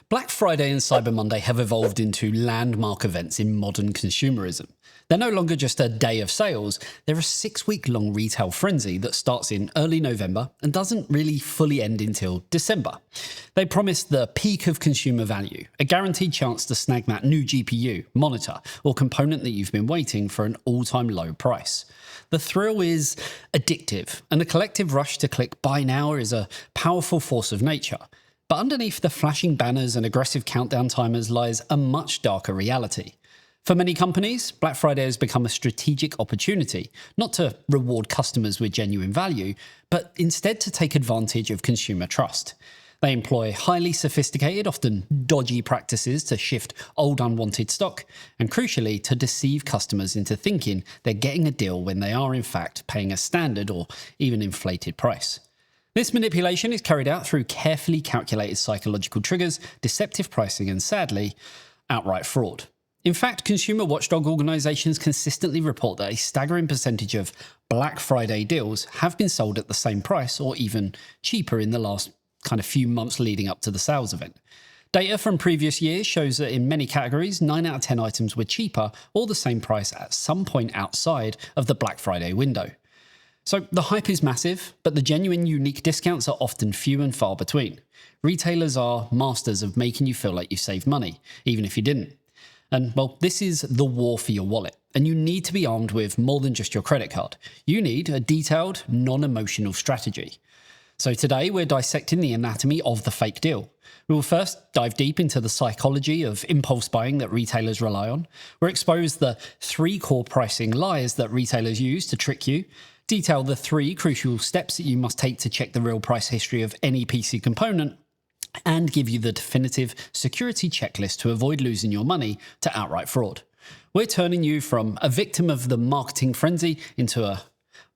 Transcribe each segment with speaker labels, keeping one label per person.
Speaker 1: Black Friday and Cyber Monday have evolved into landmark events in modern consumerism. They're no longer just a day of sales, they're a 6-week-long retail frenzy that starts in early November and doesn't really fully end until December. They promise the peak of consumer value, a guaranteed chance to snag that new GPU, monitor, or component that you've been waiting for an all-time low price. The thrill is addictive, and the collective rush to click buy now is a powerful force of nature. But underneath the flashing banners and aggressive countdown timers lies a much darker reality. For many companies, Black Friday has become a strategic opportunity, not to reward customers with genuine value, but instead to take advantage of consumer trust. They employ highly sophisticated, often dodgy practices to shift old unwanted stock, and crucially, to deceive customers into thinking they're getting a deal when they are in fact paying a standard or even inflated price. This manipulation is carried out through carefully calculated psychological triggers, deceptive pricing, and sadly, outright fraud. In fact, consumer watchdog organisations consistently report that a staggering percentage of Black Friday deals have been sold at the same price or even cheaper in the last few months leading up to the sales event. Data from previous years shows that in many categories, 9 out of 10 items were cheaper or the same price at some point outside of the Black Friday window. So the hype is massive, but the genuine unique discounts are often few and far between. Retailers are masters of making you feel like you saved money, even if you didn't. And, well, this is the war for your wallet, and you need to be armed with more than just your credit card. You need a detailed, non-emotional strategy. So today we're dissecting the anatomy of the fake deal. We will first dive deep into the psychology of impulse buying that retailers rely on. We'll expose the 3 core pricing lies that retailers use to trick you, detail the 3 crucial steps that you must take to check the real price history of any PC component, and give you the definitive security checklist to avoid losing your money to outright fraud. We're turning you from a victim of the marketing frenzy into a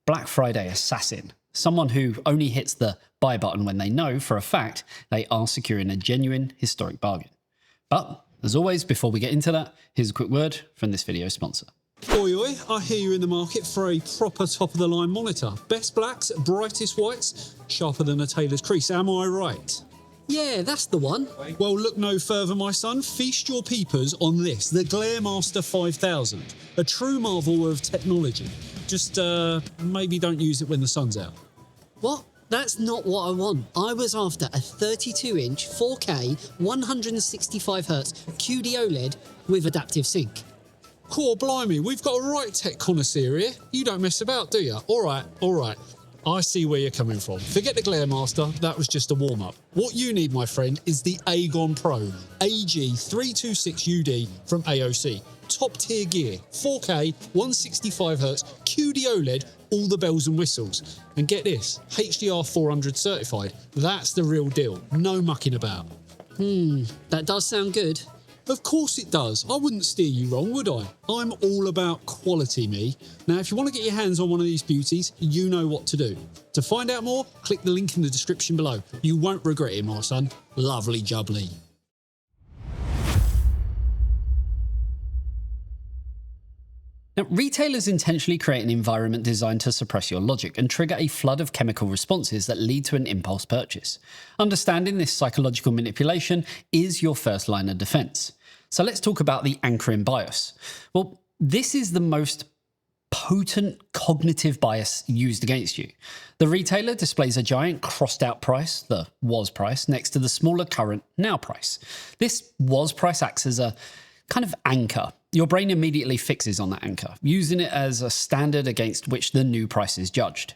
Speaker 1: Black Friday assassin, someone who only hits the buy button when they know for a fact they are securing a genuine historic bargain. But, as always, before we get into that, here's a quick word from this video's sponsor.
Speaker 2: Oi, oi, I hear you're in the market for a proper top-of-the-line monitor. Best blacks, brightest whites, sharper than a tailor's crease, am I right?
Speaker 3: Yeah, that's the one.
Speaker 2: Well, look no further, my son. Feast your peepers on this, the Glare 5000. A true marvel of technology. Just, maybe don't use it when the sun's out.
Speaker 3: What? That's not what I want. I was after a 32-inch 4K 165Hz QD OLED with adaptive sync.
Speaker 2: Cool, blimey, we've got a right tech connoisseur here. You don't mess about, do you? All right. I see where you're coming from. Forget the Glare Master, that was just a warm-up. What you need, my friend, is the Aegon Pro AG326UD from AOC. Top-tier gear, 4K, 165Hz, QD OLED, all the bells and whistles. And get this, HDR 400 certified. That's the real deal, no mucking about.
Speaker 3: That does sound good.
Speaker 2: Of course it does. I wouldn't steer you wrong, would I? I'm all about quality, me. Now, if you want to get your hands on one of these beauties, you know what to do. To find out more, click the link in the description below. You won't regret it, my son. Lovely jubbly.
Speaker 1: Now, retailers intentionally create an environment designed to suppress your logic and trigger a flood of chemical responses that lead to an impulse purchase. Understanding this psychological manipulation is your first line of defense. So let's talk about the anchoring bias. Well, this is the most potent cognitive bias used against you. The retailer displays a giant crossed out price, the was price, next to the smaller current now price. This was price acts as a kind of anchor. Your brain immediately fixes on that anchor, using it as a standard against which the new price is judged.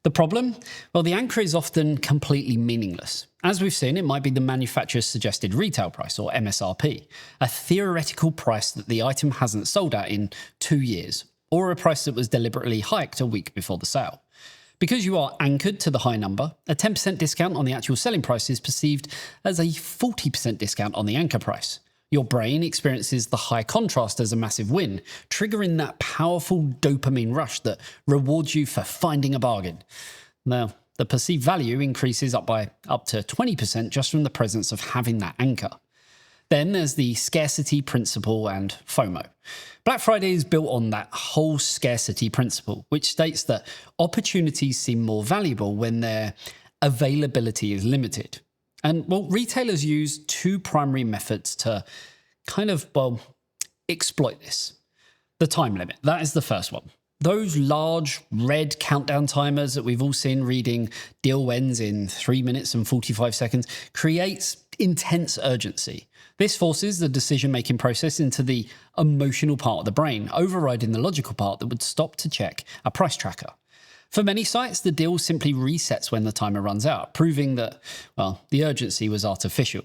Speaker 1: The problem? Well, the anchor is often completely meaningless. As we've seen, it might be the manufacturer's suggested retail price, or MSRP, a theoretical price that the item hasn't sold at in 2 years, or a price that was deliberately hiked a week before the sale. Because you are anchored to the high number, a 10% discount on the actual selling price is perceived as a 40% discount on the anchor price. Your brain experiences the high contrast as a massive win, triggering that powerful dopamine rush that rewards you for finding a bargain. Now, the perceived value increases up to 20% just from the presence of having that anchor. Then there's the scarcity principle and FOMO. Black Friday is built on that whole scarcity principle, which states that opportunities seem more valuable when their availability is limited. And well, retailers use two primary methods to kind of, well, exploit this. The time limit, that is the first one. Those large red countdown timers that we've all seen reading deal ends in 3 minutes and 45 seconds creates intense urgency. This forces the decision-making process into the emotional part of the brain, overriding the logical part that would stop to check a price tracker. For many sites, the deal simply resets when the timer runs out, proving that, well, the urgency was artificial.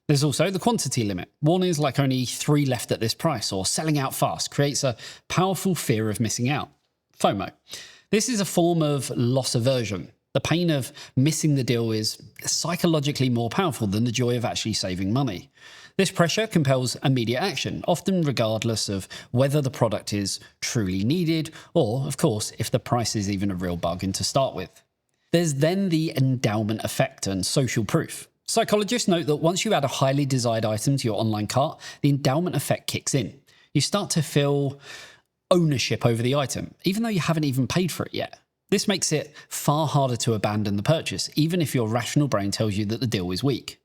Speaker 1: There's also the quantity limit. Warnings like only 3 left at this price or selling out fast creates a powerful fear of missing out. FOMO. This is a form of loss aversion. The pain of missing the deal is psychologically more powerful than the joy of actually saving money. This pressure compels immediate action, often regardless of whether the product is truly needed or, of course, if the price is even a real bargain to start with. There's then the endowment effect and social proof. Psychologists note that once you add a highly desired item to your online cart, the endowment effect kicks in. You start to feel ownership over the item, even though you haven't even paid for it yet. This makes it far harder to abandon the purchase, even if your rational brain tells you that the deal is weak.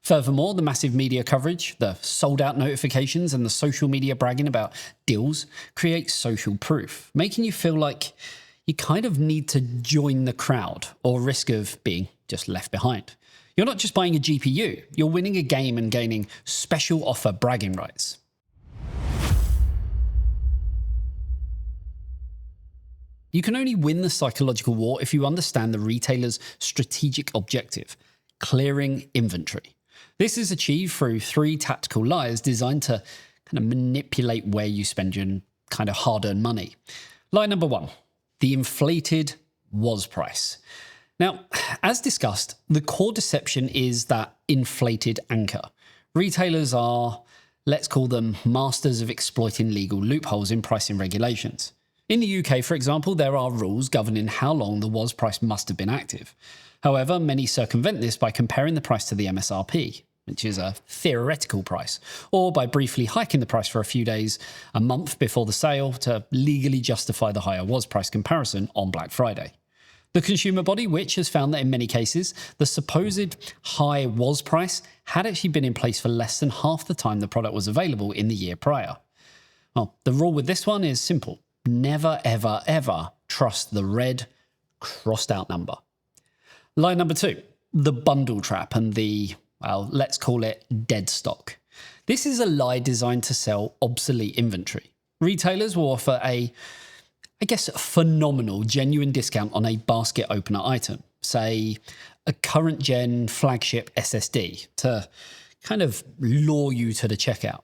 Speaker 1: Furthermore, the massive media coverage, the sold-out notifications, and the social media bragging about deals create social proof, making you feel like you kind of need to join the crowd or risk of being just left behind. You're not just buying a GPU, you're winning a game and gaining special offer bragging rights. You can only win the psychological war if you understand the retailer's strategic objective, clearing inventory. This is achieved through 3 tactical lies designed to kind of manipulate where you spend your kind of hard-earned money. Lie number 1, the inflated was price. Now, as discussed, the core deception is that inflated anchor. Retailers are, let's call them, masters of exploiting legal loopholes in pricing regulations. In the UK, for example, there are rules governing how long the was price must have been active. However, many circumvent this by comparing the price to the MSRP, which is a theoretical price, or by briefly hiking the price for a few days, a month before the sale to legally justify the higher was price comparison on Black Friday. The consumer body, which has found that in many cases, the supposed high was price had actually been in place for less than half the time the product was available in the year prior. Well, the rule with this one is simple. Never, ever, ever trust the red crossed out number. Lie number 2, the bundle trap and the, well, let's call it dead stock. This is a lie designed to sell obsolete inventory. Retailers will offer a phenomenal, genuine discount on a basket opener item, say a current gen flagship SSD, to kind of lure you to the checkout.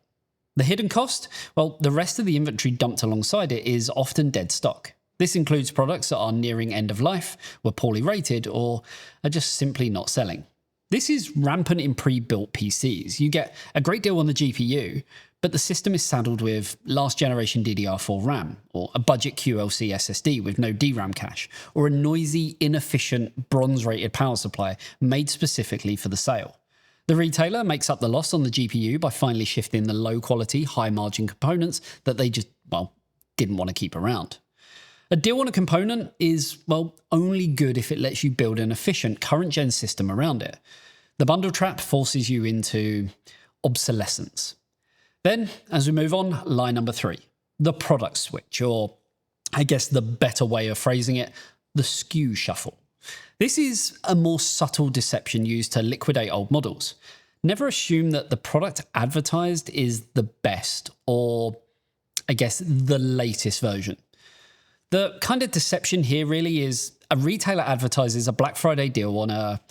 Speaker 1: The hidden cost? Well, the rest of the inventory dumped alongside it is often dead stock. This includes products that are nearing end of life, were poorly rated, or are just simply not selling. This is rampant in pre-built PCs. You get a great deal on the GPU, but the system is saddled with last generation DDR4 RAM, or a budget QLC SSD with no DRAM cache, or a noisy, inefficient, bronze-rated power supply made specifically for the sale. The retailer makes up the loss on the GPU by finally shifting the low-quality, high-margin components that they just, well, didn't want to keep around. A deal on a component is, well, only good if it lets you build an efficient current-gen system around it. The bundle trap forces you into obsolescence. Then, as we move on, lie number 3, the product switch, or I guess the better way of phrasing it, the SKU shuffle. This is a more subtle deception used to liquidate old models. Never assume that the product advertised is the best or, I guess, the latest version. The kind of deception here really is a retailer advertises a Black Friday deal on a,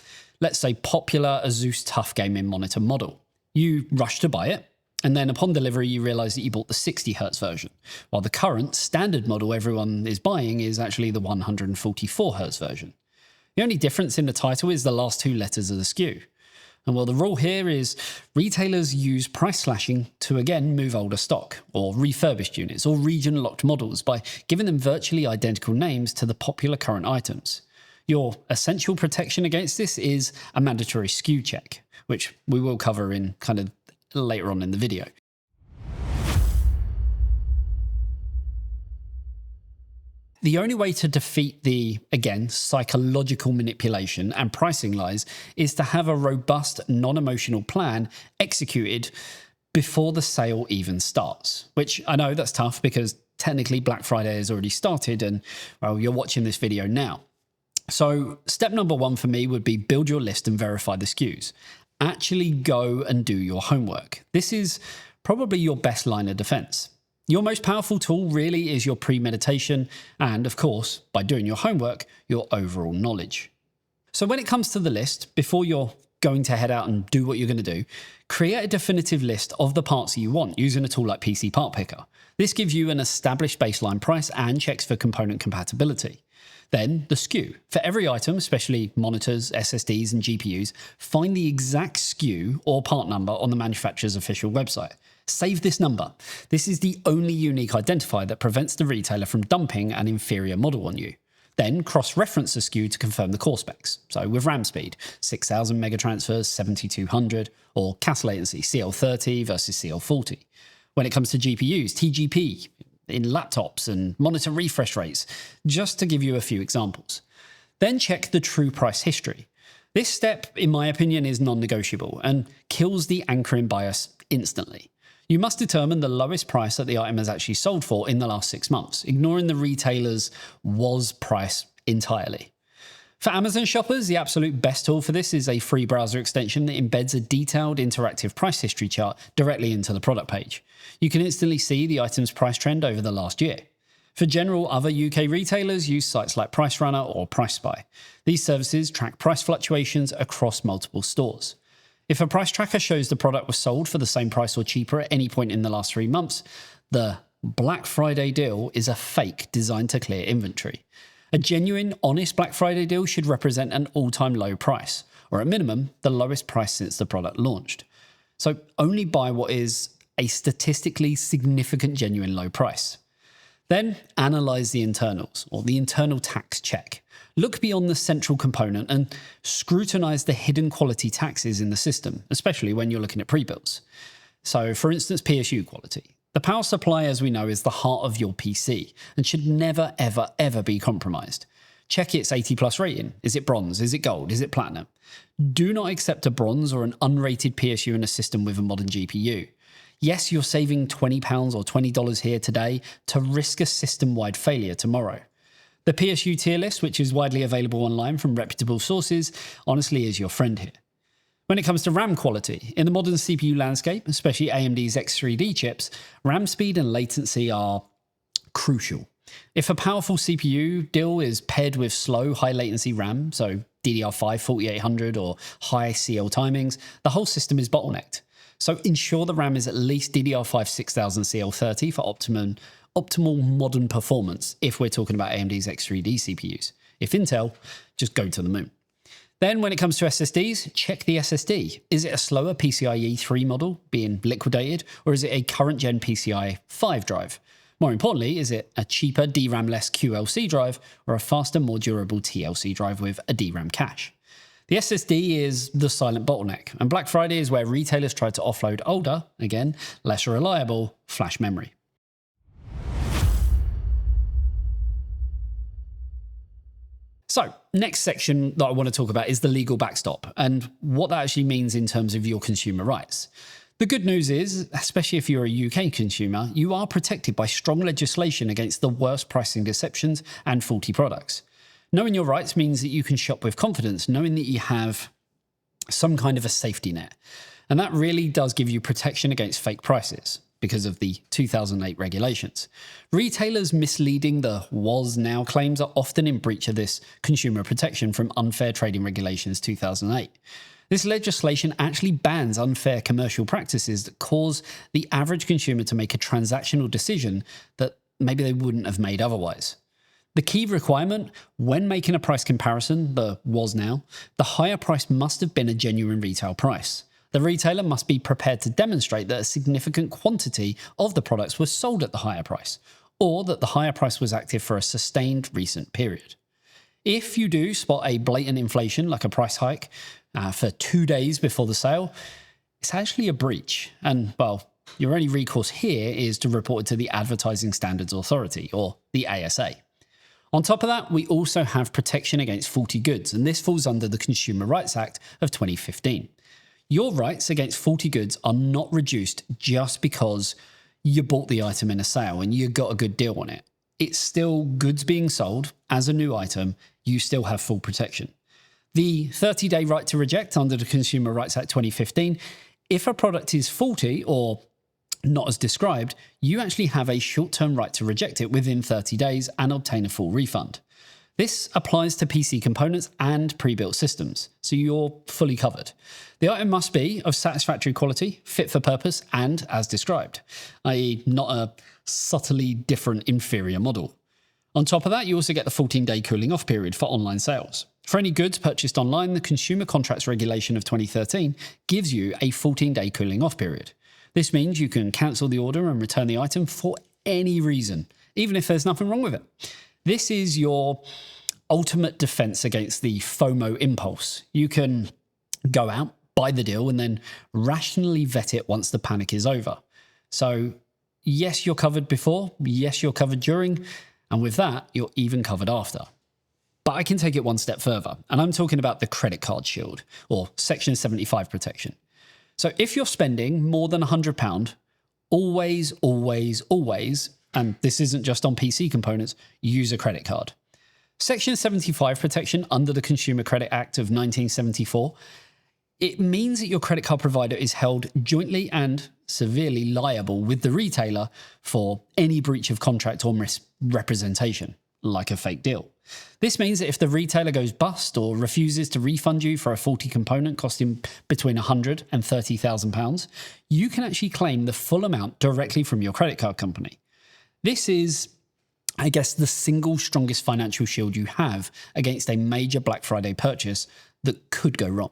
Speaker 1: let's say, popular Asus TUF gaming monitor model. You rush to buy it, and then upon delivery you realize that you bought the 60Hz version, while the current standard model everyone is buying is actually the 144Hz version. The only difference in the title is the last 2 letters of the SKU. And well, the rule here is retailers use price slashing to again move older stock, or refurbished units, or region-locked models by giving them virtually identical names to the popular current items. Your essential protection against this is a mandatory SKU check, which we will cover in kind of later on in the video. The only way to defeat the, again, psychological manipulation and pricing lies is to have a robust, non-emotional plan executed before the sale even starts. Which I know that's tough because technically Black Friday has already started and, well, you're watching this video now. So step number one for me would be build your list and verify the SKUs. Actually go and do your homework. This is probably your best line of defense. Your most powerful tool really is your premeditation and, of course, by doing your homework, your overall knowledge. So when it comes to the list, before you're going to head out and do what you're going to do, create a definitive list of the parts you want using a tool like PC Part Picker. This gives you an established baseline price and checks for component compatibility. Then the SKU. For every item, especially monitors, SSDs, and GPUs, find the exact SKU or part number on the manufacturer's official website. Save this number. This is the only unique identifier that prevents the retailer from dumping an inferior model on you. Then cross-reference the SKU to confirm the core specs. So with RAM speed, 6000 megatransfers, 7200, or CAS latency, CL30 versus CL40. When it comes to GPUs, TGP in laptops and monitor refresh rates, just to give you a few examples. Then check the true price history. This step, in my opinion, is non-negotiable and kills the anchoring bias instantly. You must determine the lowest price that the item has actually sold for in the last 6 months, ignoring the retailer's was price entirely. For Amazon shoppers, the absolute best tool for this is a free browser extension that embeds a detailed interactive price history chart directly into the product page. You can instantly see the item's price trend over the last year. For general other UK retailers, use sites like Price Runner or Price Spy. These services track price fluctuations across multiple stores. If a price tracker shows the product was sold for the same price or cheaper at any point in the last 3 months, the Black Friday deal is a fake designed to clear inventory. A genuine, honest Black Friday deal should represent an all-time low price, or at minimum, the lowest price since the product launched. So only buy what is a statistically significant genuine low price. Then analyze the internals, or the internal tax check. Look beyond the central component and scrutinize the hidden quality taxes in the system, especially when you're looking at pre-builds. So, for instance, PSU quality. The power supply, as we know, is the heart of your PC and should never, ever, ever be compromised. Check its 80+ rating. Is it bronze? Is it gold? Is it platinum? Do not accept a bronze or an unrated PSU in a system with a modern GPU. Yes, you're saving £20 or $20 here today to risk a system-wide failure tomorrow. The PSU tier list, which is widely available online from reputable sources, honestly is your friend here. When it comes to RAM quality, in the modern CPU landscape, especially AMD's X3D chips, RAM speed and latency are crucial. If a powerful CPU deal is paired with slow, high latency RAM, so DDR5 4800 or high CL timings, the whole system is bottlenecked. So ensure the RAM is at least DDR5 6000 CL30 for optimal modern performance if we're talking about AMD's X3D CPUs. If Intel, just go to the moon. Then when it comes to SSDs, check the SSD. Is it a slower PCIe 3 model being liquidated, or is it a current gen PCI 5 drive? More importantly, is it a cheaper DRAM-less QLC drive or a faster, more durable TLC drive with a DRAM cache? The SSD is the silent bottleneck, and Black Friday is where retailers try to offload older, again, less reliable flash memory. So, next section that I want to talk about is the legal backstop and what that actually means in terms of your consumer rights. The good news is, especially if you're a UK consumer, you are protected by strong legislation against the worst pricing deceptions and faulty products. Knowing your rights means that you can shop with confidence, knowing that you have some kind of a safety net. And that really does give you protection against fake prices because of the 2008 regulations. Retailers misleading the was now claims are often in breach of this consumer protection from unfair trading regulations 2008. This legislation actually bans unfair commercial practices that cause the average consumer to make a transactional decision that maybe they wouldn't have made otherwise. The key requirement when making a price comparison, the was now, the higher price must have been a genuine retail price. The retailer must be prepared to demonstrate that a significant quantity of the products was sold at the higher price, or that the higher price was active for a sustained recent period. If you do spot a blatant inflation, like a price hike, for 2 days before the sale, it's actually a breach. And, well, your only recourse here is to report it to the Advertising Standards Authority, or the ASA. On top of that, we also have protection against faulty goods, and this falls under the Consumer Rights Act of 2015. Your rights against faulty goods are not reduced just because you bought the item in a sale and you got a good deal on it. It's still goods being sold as a new item. You still have full protection. The 30-day right to reject under the Consumer Rights Act 2015, if a product is faulty or not as described, you actually have a short-term right to reject it within 30 days and obtain a full refund. This applies to PC components and pre-built systems, so you're fully covered. The item must be of satisfactory quality, fit for purpose, and as described, i.e. not a subtly different inferior model. On top of that, you also get the 14-day cooling off period for online sales. For any goods purchased online, the Consumer Contracts Regulation of 2013 gives you a 14-day cooling off period. This means you can cancel the order and return the item for any reason, even if there's nothing wrong with it. This is your ultimate defense against the FOMO impulse. You can go out, buy the deal, and then rationally vet it once the panic is over. So yes, you're covered before, yes, you're covered during, and with that, you're even covered after. But I can take it one step further, and I'm talking about the credit card shield, or Section 75 protection. So if you're spending more than £100, always, and this isn't just on PC components, use a credit card. Section 75 protection under the Consumer Credit Act of 1974, it means that your credit card provider is held jointly and severely liable with the retailer for any breach of contract or misrepresentation, like a fake deal. This means that if the retailer goes bust or refuses to refund you for a faulty component costing between £100 and £30,000, you can actually claim the full amount directly from your credit card company. This is, I guess, the single strongest financial shield you have against a major Black Friday purchase that could go wrong.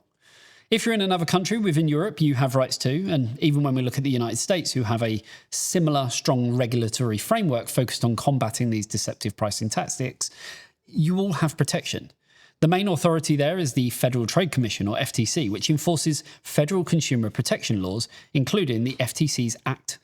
Speaker 1: If you're in another country within Europe, you have rights too, and even when we look at the United States, who have a similar strong regulatory framework focused on combating these deceptive pricing tactics, you all have protection. The main authority there is the Federal Trade Commission, or FTC, which enforces federal consumer protection laws, including the FTC's Act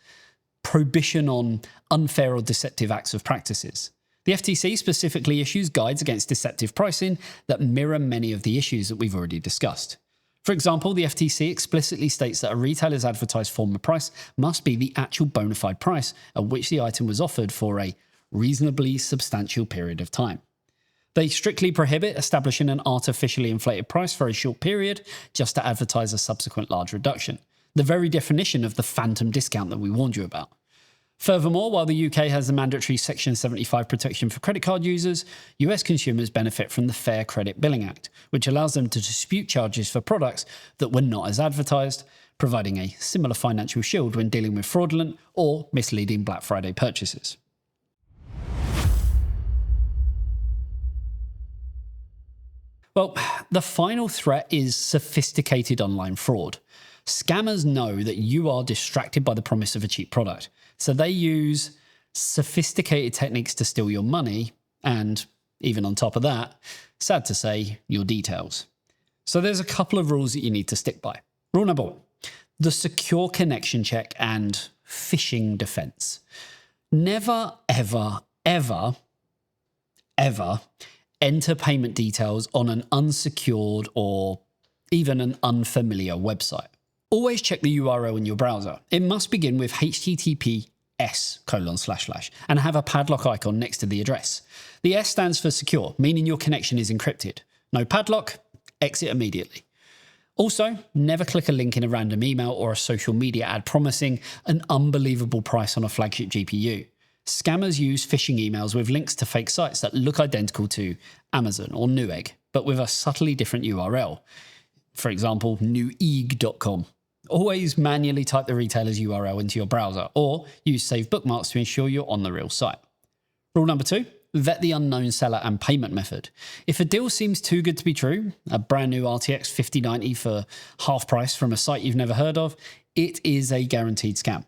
Speaker 1: prohibition on unfair or deceptive acts of practices. The FTC specifically issues guides against deceptive pricing that mirror many of the issues that we've already discussed. For example, the FTC explicitly states that a retailer's advertised former price must be the actual bona fide price at which the item was offered for a reasonably substantial period of time. They strictly prohibit establishing an artificially inflated price for a short period just to advertise a subsequent large reduction, the very definition of the phantom discount that we warned you about. Furthermore, while the UK has the mandatory Section 75 protection for credit card users, US consumers benefit from the Fair Credit Billing Act, which allows them to dispute charges for products that were not as advertised, providing a similar financial shield when dealing with fraudulent or misleading Black Friday purchases. Well, the final threat is sophisticated online fraud. Scammers know that you are distracted by the promise of a cheap product, so they use sophisticated techniques to steal your money and, even on top of that, sad to say, your details. So there's a couple of rules that you need to stick by. Rule number 1, the secure connection check and phishing defense. Never, ever enter payment details on an unsecured or even an unfamiliar website. Always check the URL in your browser. It must begin with https:// and have a padlock icon next to the address. The S stands for secure, meaning your connection is encrypted. No padlock, exit immediately. Also, never click a link in a random email or a social media ad promising an unbelievable price on a flagship GPU. Scammers use phishing emails with links to fake sites that look identical to Amazon or Newegg, but with a subtly different URL. For example, newegg.com. Always manually type the retailer's URL into your browser or use saved bookmarks to ensure you're on the real site. Rule number 2, vet the unknown seller and payment method. If a deal seems too good to be true, a brand new RTX 5090 for half price from a site you've never heard of, it is a guaranteed scam.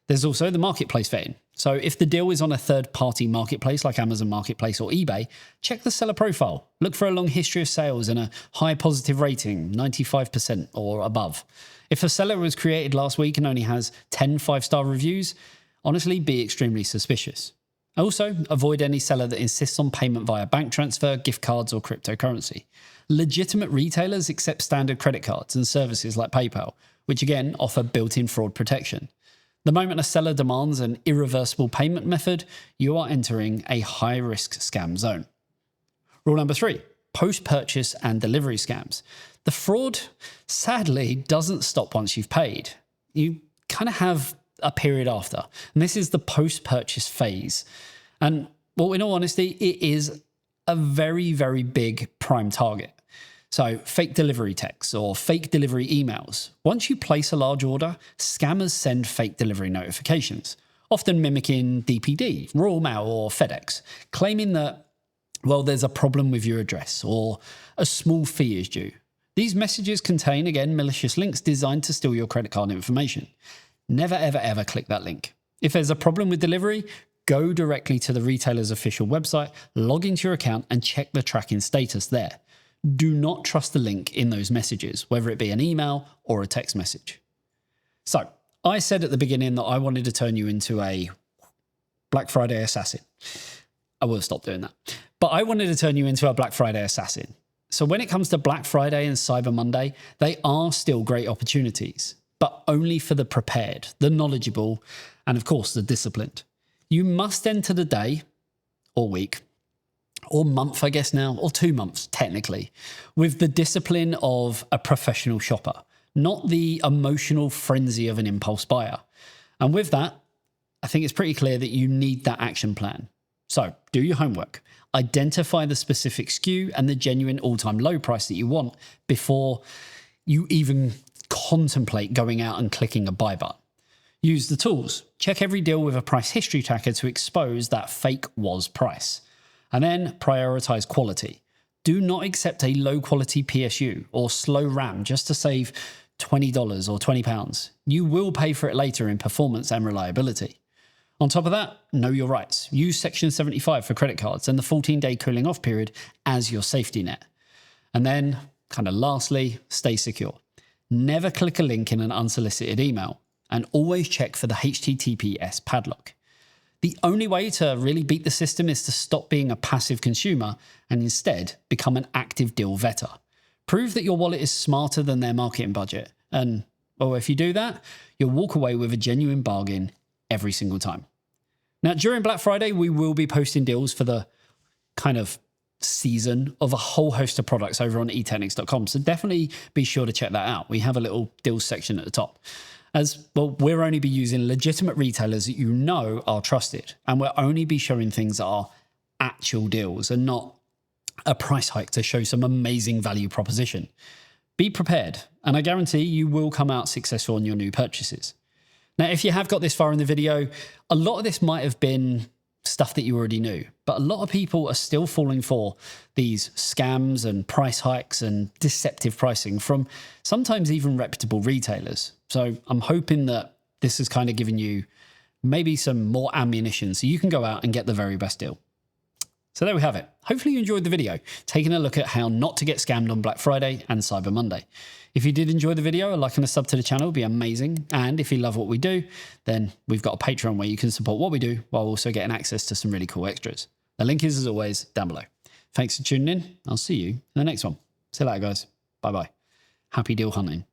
Speaker 1: There's also the marketplace vetting. So if the deal is on a third-party marketplace like Amazon Marketplace or eBay, check the seller profile. Look for a long history of sales and a high positive rating, 95% or above. If a seller was created last week and only has 10 5-star reviews, honestly, be extremely suspicious. Also, avoid any seller that insists on payment via bank transfer, gift cards, or cryptocurrency. Legitimate retailers accept standard credit cards and services like PayPal, which again offer built-in fraud protection. The moment a seller demands an irreversible payment method, you are entering a high-risk scam zone. Rule number 3, post-purchase and delivery scams. The fraud, sadly, doesn't stop once you've paid. You kind of have a period after, and this is the post-purchase phase. And, well, in all honesty, it is a very, very big prime target. So fake delivery texts or fake delivery emails. Once you place a large order, scammers send fake delivery notifications, often mimicking DPD, Royal Mail or FedEx, claiming that, well, there's a problem with your address or a small fee is due. These messages contain, again, malicious links designed to steal your credit card information. Never, ever, ever click that link. If there's a problem with delivery, go directly to the retailer's official website, log into your account and check the tracking status there. Do not trust the link in those messages, whether it be an email or a text message. So, I said at the beginning that I wanted to turn you into a Black Friday assassin. I will stop doing that. But I wanted to turn you into a Black Friday assassin. So when it comes to Black Friday and Cyber Monday, they are still great opportunities, but only for the prepared, the knowledgeable, and of course, the disciplined. You must enter the day or week or month, I guess now, or 2 months, technically, with the discipline of a professional shopper, not the emotional frenzy of an impulse buyer. And with that, I think it's pretty clear that you need that action plan. So do your homework, identify the specific SKU and the genuine all-time low price that you want before you even contemplate going out and clicking a buy button. Use the tools, check every deal with a price history tracker to expose that fake was price. And then prioritize quality. Do not accept a low quality PSU or slow RAM just to save $20 or £20. You will pay for it later in performance and reliability. On top of that, know your rights. Use Section 75 for credit cards and the 14-day cooling off period as your safety net. And then, kind of lastly, stay secure. Never click a link in an unsolicited email and always check for the HTTPS padlock. The only way to really beat the system is to stop being a passive consumer and instead become an active deal vetter. Prove that your wallet is smarter than their marketing budget. And, well, if you do that, you'll walk away with a genuine bargain every single time. Now, during Black Friday, we will be posting deals for the kind of season of a whole host of products over on eTeknix.com. So definitely be sure to check that out. We have a little deals section at the top. As well, we'll only be using legitimate retailers that you know are trusted, and we'll only be showing things that are actual deals and not a price hike to show some amazing value proposition. Be prepared, and I guarantee you will come out successful on your new purchases. Now, if you have got this far in the video, a lot of this might have been stuff that you already knew, but a lot of people are still falling for these scams and price hikes and deceptive pricing from sometimes even reputable retailers. So I'm hoping that this has kind of given you maybe some more ammunition so you can go out and get the very best deal. So there we have it. Hopefully you enjoyed the video, taking a look at how not to get scammed on Black Friday and Cyber Monday. If you did enjoy the video, a like and a sub to the channel would be amazing. And if you love what we do, then we've got a Patreon where you can support what we do while also getting access to some really cool extras. The link is, as always, down below. Thanks for tuning in. I'll see you in the next one. See you later, guys. Bye-bye. Happy deal hunting.